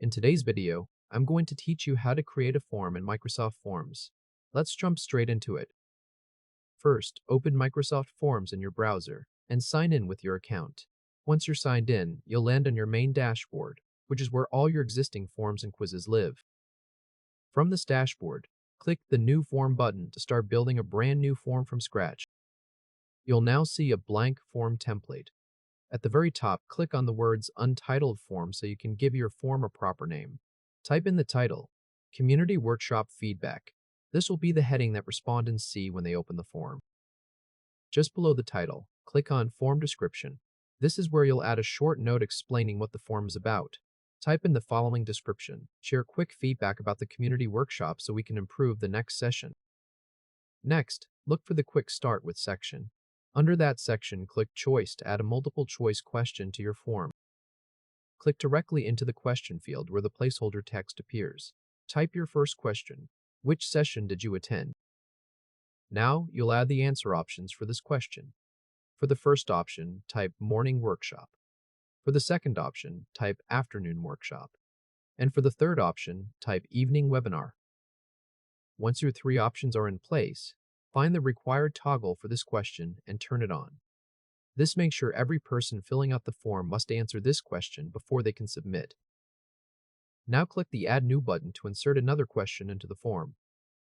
In today's video, I'm going to teach you how to create a form in Microsoft Forms. Let's jump straight into it. First, open Microsoft Forms in your browser and sign in with your account. Once you're signed in, you'll land on your main dashboard, which is where all your existing forms and quizzes live. From this dashboard, click the New Form button to start building a brand new form from scratch. You'll now see a blank form template. At the very top, click on the words Untitled Form so you can give your form a proper name. Type in the title, Community Workshop Feedback. This will be the heading that respondents see when they open the form. Just below the title, click on Form Description. This is where you'll add a short note explaining what the form is about. Type in the following description. Share quick feedback about the community workshop so we can improve the next session. Next, look for the Quick Start with section. Under that section, click Choice to add a multiple choice question to your form. Click directly into the question field where the placeholder text appears. Type your first question. Which session did you attend? Now, you'll add the answer options for this question. For the first option, type Morning Workshop. For the second option, type Afternoon Workshop. And for the third option, type Evening Webinar. Once your three options are in place, find the required toggle for this question and turn it on. This makes sure every person filling out the form must answer this question before they can submit. Now click the Add New button to insert another question into the form.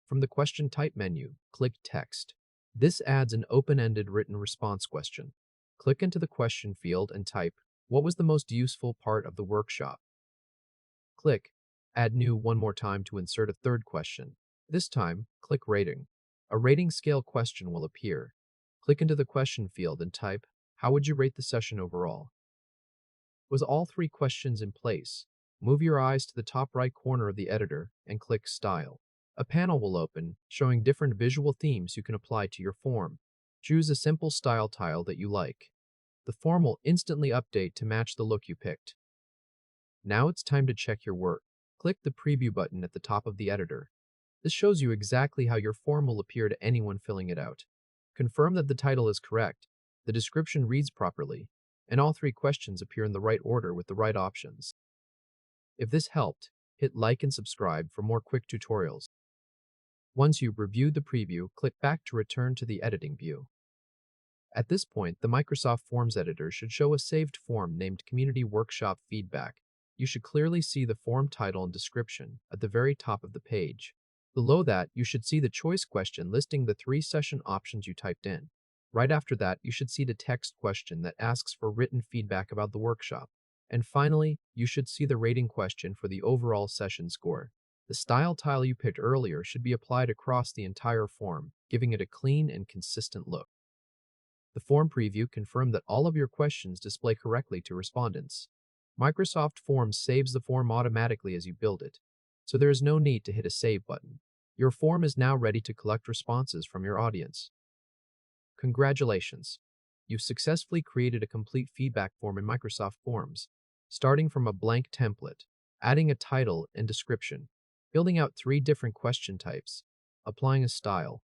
From the Question Type menu, click Text. This adds an open-ended written response question. Click into the question field and type, "What was the most useful part of the workshop?" Click Add New one more time to insert a third question. This time, click Rating. A rating scale question will appear. Click into the question field and type, "How would you rate the session overall?" With all three questions in place, move your eyes to the top right corner of the editor and click Style. A panel will open, showing different visual themes you can apply to your form. Choose a simple style tile that you like. The form will instantly update to match the look you picked. Now it's time to check your work. Click the Preview button at the top of the editor. This shows you exactly how your form will appear to anyone filling it out. Confirm that the title is correct, the description reads properly, and all three questions appear in the right order with the right options. If this helped, hit like and subscribe for more quick tutorials. Once you've reviewed the preview, click back to return to the editing view. At this point, the Microsoft Forms editor should show a saved form named Community Workshop Feedback. You should clearly see the form title and description at the very top of the page. Below that, you should see the choice question listing the three session options you typed in. Right after that, you should see the text question that asks for written feedback about the workshop. And finally, you should see the rating question for the overall session score. The style tile you picked earlier should be applied across the entire form, giving it a clean and consistent look. The form preview confirmed that all of your questions display correctly to respondents. Microsoft Forms saves the form automatically as you build it, so there is no need to hit a Save button. Your form is now ready to collect responses from your audience. Congratulations! You've successfully created a complete feedback form in Microsoft Forms, starting from a blank template, adding a title and description, building out three different question types, applying a style,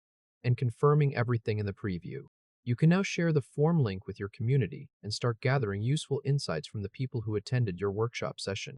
and confirming everything in the preview. You can now share the form link with your community and start gathering useful insights from the people who attended your workshop session.